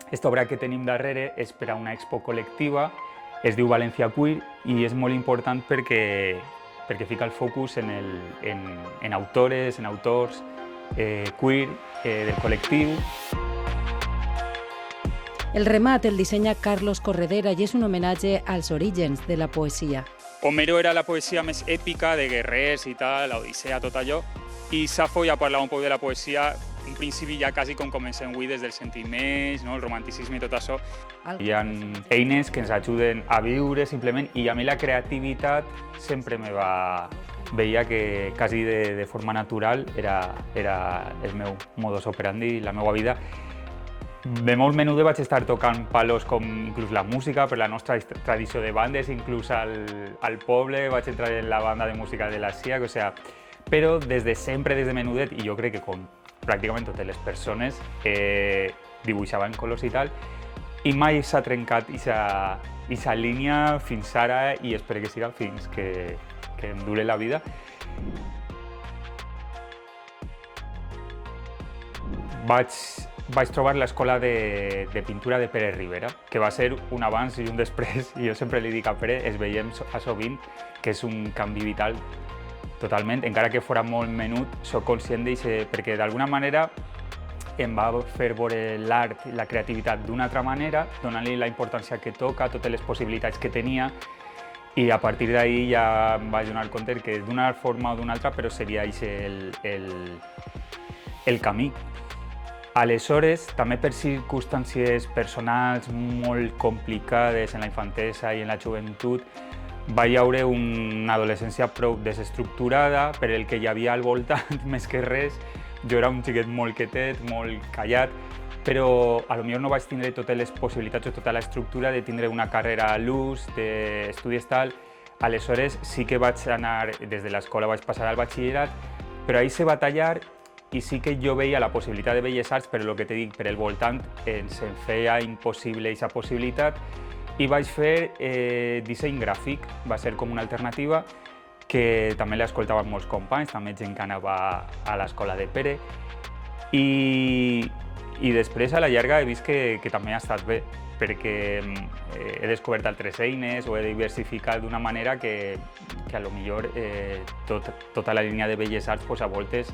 Esta obra que tenim darrere és per a una expo col·lectiva, es diu València Queer i és molt important perquè fica el focus en autores, en autors queer del col·lectiu. El remat el dissenya Carlos Corredera i és un homenatge als orígens de la poesia. Homero era la poesia més èpica, de guerrers i tal, l'Odissea, tot allò, i Safo ja parlava un poc de la poesia, un principi ja quasi com comencem avui des dels sentiments, no? El romanticisme i tot això. Hi ha eines que ens ajuden a viure simplement i a mi la creativitat sempre veia que quasi de forma natural era el meu modus operandi, la meva vida. De molt menuda vaig estar tocant palos com inclús la música, per la nostra tradició de bandes, inclús al poble vaig entrar en la banda de música de la SIAC, o sea, però des de sempre, des de menudet, i jo crec que com pràcticament totes les persones, dibuixaven colors i tal, i mai s'ha trencat aquesta línia fins ara i espero que siga fins que em dure la vida. Vaig trobar l'escola de pintura de Pere Ribera, que va ser un abans i un després, i jo sempre li dic a Pere, es veiem a sovint, que és un canvi vital totalment, encara que fora molt menut, soc conscient d'això, perquè d'alguna manera em va fer veure l'art i la creativitat d'una altra manera, donant-li la importància que toca, totes les possibilitats que tenia, i a partir d'ahir ja em vaig donar compte que d'una forma o d'una altra, però seria això el camí. Aleshores, també per circumstàncies personals molt complicades en la infantesa i en la joventut, vaig veure una adolescència prou desestructurada per el que hi havia al voltant, més que res. Jo era un xiquet molt quietet, molt callat, però potser no vaig tindre totes les possibilitats o tota l'estructura de tindre una carrera a l'ús, d'estudis tal. Aleshores sí que vaig anar, des de l'escola vaig passar al batxillerat, però ahir se va tallar i sí que jo veia la possibilitat de Belles Arts, però el que t'he dit, per el voltant ens feia impossible aquesta possibilitat, i vaig fer disseny gràfic, va ser com una alternativa que també l'escoltaven molts companys, també gent que anava a l'escola de Pere, i després a la llarga he vist que també ha estat bé, perquè he descobert altres eines o he diversificat d'una manera que potser tota la línia de Belles Arts a voltes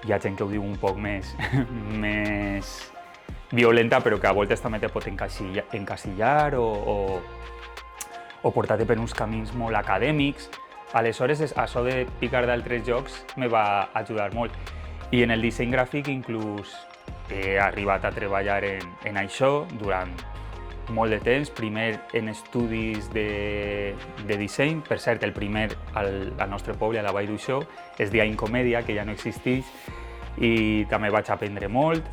hi ha gent que ho diu un poc més violenta, però que a voltes també te pot encasillar o portar-te per uns camins molt acadèmics. Aleshores, això de picar d'altres jocs me va ajudar molt. I en el disseny gràfic inclús he arribat a treballar en això durant molt de temps, primer en estudis de disseny, per cert, el primer al nostre poble, a la Vall d'Uixó, es deia Incomèdia, que ja no existeix, i també vaig aprendre molt.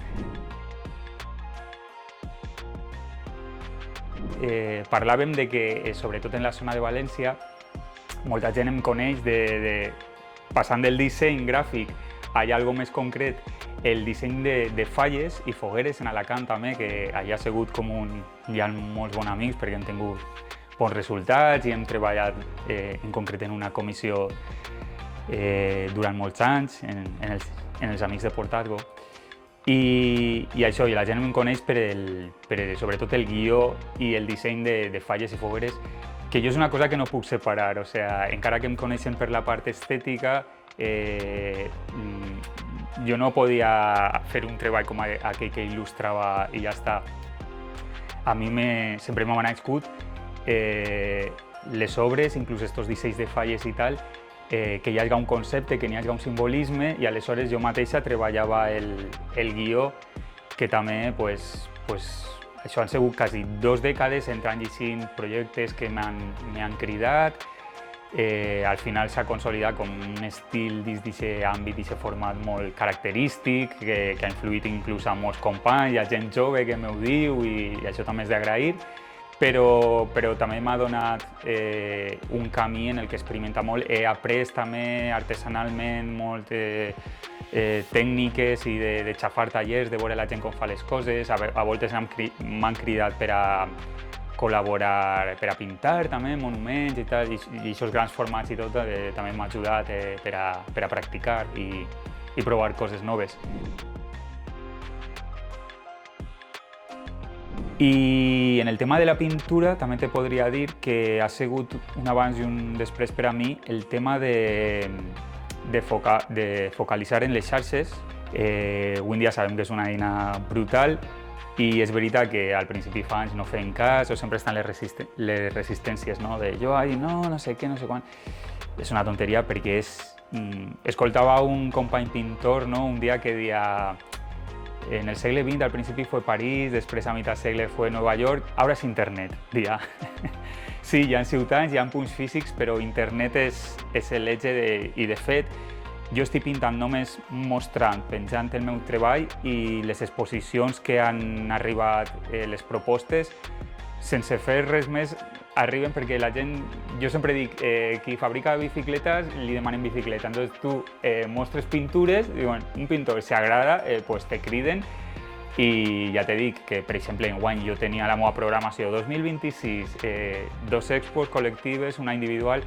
Parlàvem de que, sobretot en la zona de València, molta gent em coneix passant del disseny gràfic a algo més concret, el disseny de falles i fogueres en Alacant també, que allà ha sigut com hi ha molts bons amics perquè hem tingut bons resultats i hem treballat en concret en una comissió durant molts anys, en els Amics de Portazgo. I això, i la gent em coneix per sobretot el guió i el disseny de falles i fogueres, que jo és una cosa que no puc separar, o sigui, encara que em coneixen per la part estètica, jo no podia fer un treball com aquell que il·lustrava i ja està. A mi sempre m'han nascut les obres, inclús aquests dissenys de falles i tal, que hi hagi un concepte, que hi hagi un simbolisme, i aleshores jo mateixa treballava el guió, que també, això han sigut quasi 2 dècades entrant llegint projectes que m'han cridat. Al final s'ha consolidat com un estil dins d'aquest àmbit, d'aquest format molt característic, que ha influït inclús a molts companys, hi ha gent jove que m'ho diu i això també és d'agrair, però també m'ha donat un camí en el que experimenta molt. He après també artesanalment moltes tècniques i de xafar tallers, de veure la gent com fa les coses. A voltes m'han cridat per a col·laborar per a pintar també monuments i tal, i aquests grans formats i tot també m'ha ajudat per a practicar i provar coses noves. I en el tema de la pintura també te podria dir que ha sigut un abans i un després per a mi el tema de focalitzar en les xarxes. Avui en dia sabem que és una eina brutal i és veritat que al principi fa anys no feien cas o sempre estan les resistències, no? De jo, ai, no sé què, no sé quan. És una tonteria perquè escoltava un company pintor, no? Un dia que deia en el segle XX al principi fue París, després a mitad segle fue Nueva York, ara és internet, dia. Sí, hi ha ciutats, hi ha punts físics, però internet és l'eje i de fet jo estic pintant només mostrant, penjant el meu treball i les exposicions que han arribat, les propostes, sense fer res més, arriben perquè la gent, jo sempre dic, qui fabrica bicicletes li demanen bicicleta, entonces tu mostres pintures, diuen, un pintor si agrada, pues te criden i ja te dic que, per exemple, enguany jo tenia la meva programació 2026, 2 expos col·lectives, una individual,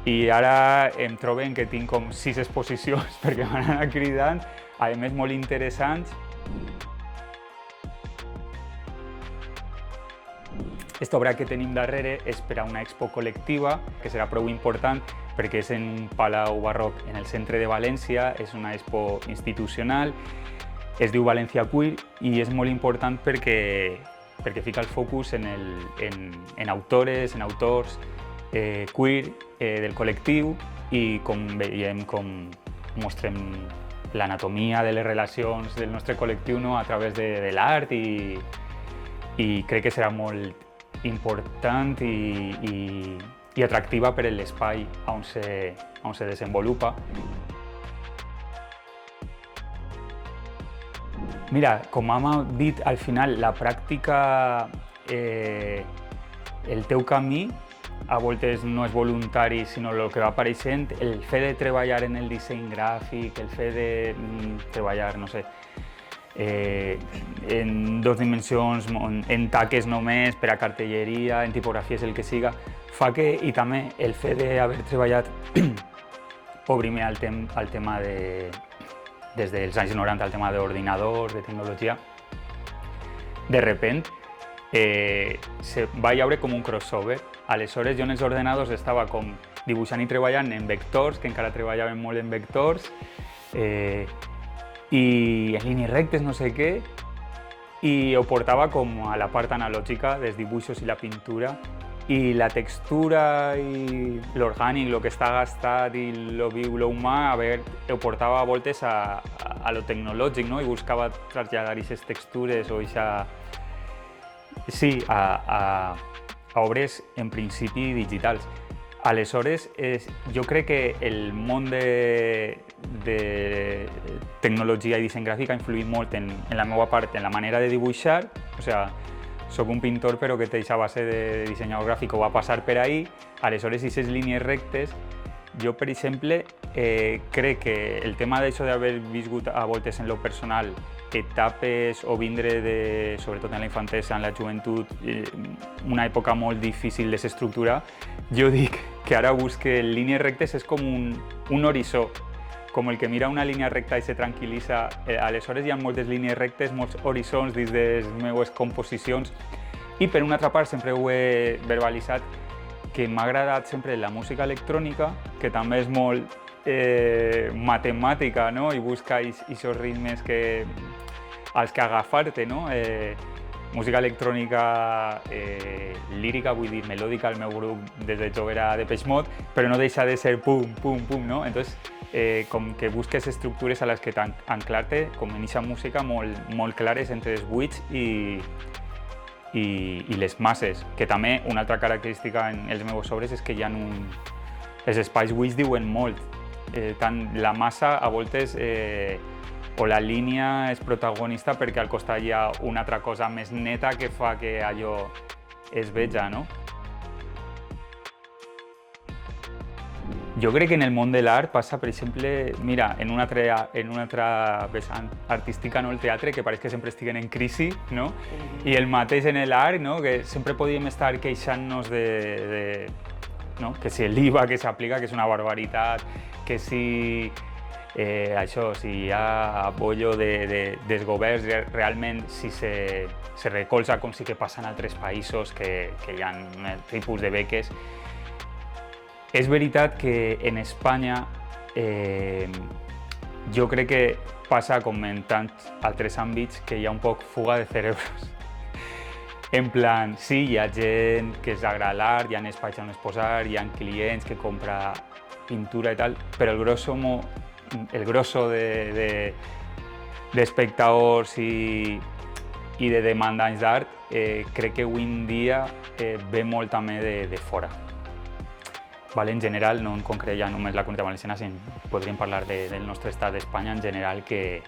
i ara em troben que tinc com 6 exposicions perquè m'han anat cridant, a més molt interessants. Aquesta obra que tenim darrere és per a una expo col·lectiva, que serà prou important perquè és en un palau barroc en el centre de València, és una expo institucional, es diu València Queer i és molt important perquè fica el focus en autores, en autors queer del col·lectiu i com veiem com mostrem l'anatomia de les relacions del nostre col·lectiu, no? A través de l'art i crec que serà molt important i atractiva per l'espai on se desenvolupa. Mira, com hem dit al final, la pràctica, el teu camí, a voltes no és voluntari, sinó el que va apareixent, el fet de treballar en el disseny gràfic, el fet de treballar, no sé, en 2 dimensions, en taques només, per a cartelleria, en tipografies, el que siga, fa que, i també el fet d'haver treballat, obrir-me al tema des dels anys 90, al tema d'ordinadors, de tecnologia, de repent va hi haure com un crossover. Aleshores, jo en els ordenadors estava com dibuixant i treballant en vectors, que encara treballàvem molt en vectors, i en línies rectes, no sé què, i ho portava com a la part analògica dels dibuixos i la pintura, i la textura i l'orgànic, el que està gastat i el viu, l'humà, ho portava a voltes a lo tecnològic, no? I buscava traslladar aquestes textures o a obres en principi digitals. Aleshores, jo crec que el món de tecnologia i disseny gràfic ha influït molt en la meva part, en la manera de dibuixar. O sigui, soc un pintor però que té aquesta base de dissenyador gràfic, va passar per ahí. Aleshores, aquestes línies rectes, jo, per exemple, crec que el tema d'això d'haver viscut a voltes en lo personal etapes o vindre, sobretot en la infantesa, en la joventut, una època molt difícil de s'estructurar, jo dic que ara busque línies rectes és com un horitzó, com el que mira una línia recta i se tranquil·litza. Aleshores hi ha moltes línies rectes, molts horitzons dins de les meves composicions i per una altra part sempre ho he verbalitzat que m'ha agradat sempre la música electrònica, que també és molt matemàtica, no? I busca aquests ritmes als que agafar-te, no? Música electrònica lírica, vull dir, melòdica, el meu grup des de jove era Depeche Mode, però no deixa de ser pum, pum, pum, no? Entonces, com que busques estructures a les que anclar-te, com en aquesta música molt clares entre els buits i les masses, que també una altra característica en els meus obres és que hi ha els espais buits diuen molt. Tant la massa a voltes o la línia és protagonista perquè al costat hi ha una altra cosa més neta que fa que allò es veja, no? Jo crec que en el món de l'art passa, per exemple, mira, en una altra vessant artística, no, el teatre, que pareix que sempre estiguen en crisi, no? I el mateix en l'art, no? Que sempre podíem estar queixant-nos no? Que si l'IVA que s'aplica, que és una barbaritat, que si Això, si hi ha apoyo dels governs, realment si se recolza com sí que passa en altres països que hi ha un tipus de beques. És veritat que en Espanya jo crec que passa com en tants altres àmbits que hi ha un poc fuga de cerebros. En plan, sí, hi ha gent que els agrada l'art, hi ha espais on exposar, hi ha clients que compra pintura i tal, però el grosso d'espectadors i de demandants d'art crec que avui en dia ve molt també de fora. Vale, en general, no en concret ja només la Comunitat Valenciana, sinó podríem parlar del nostre estat d'Espanya en general, que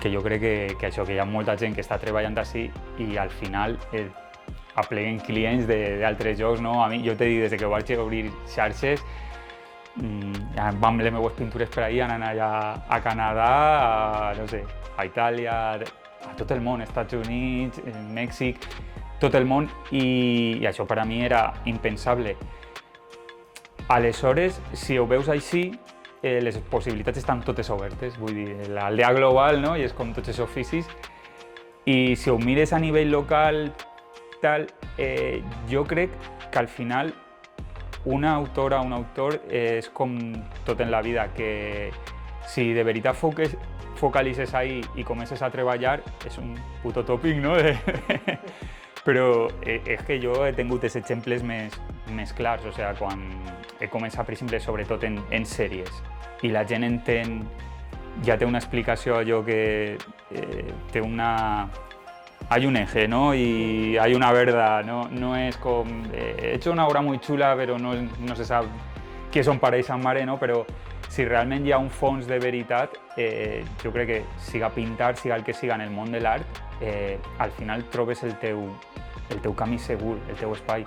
jo crec que això, que hi ha molta gent que està treballant així i al final apleguen clients d'altres llocs, no? A mi, jo t'he dit, des que vaig obrir xarxes, vam les meves pintures per ahir, anant allà a Canadà, no sé, a Itàlia, a tot el món, Estats Units, Mèxic, tot el món, i això per a mi era impensable. Aleshores, si ho veus així, les possibilitats estan totes obertes, vull dir, l'aldea global, no? I és com tots els oficis. I si ho mires a nivell local, tal, jo crec que al final una autora o un autor és com tot en la vida, que si de veritat focalitzes ahí i comences a treballar, és un puto tòpic, no? Però és que jo he tingut els exemples més clars, o sigui, quan he començat, per exemple, sobretot en sèries, i la gent entén, ja té una explicació allò que té una... Hay un eje, ¿no? Y hay una verdad, no es como... he hecho una obra muy chula, pero no se sabe què són parells amb mare, no? Però si realment hi ha un fons de veritat, jo crec que siga pintar, siga el que siga en el món de l'art, al final trobes el teu camí segur, el teu espai.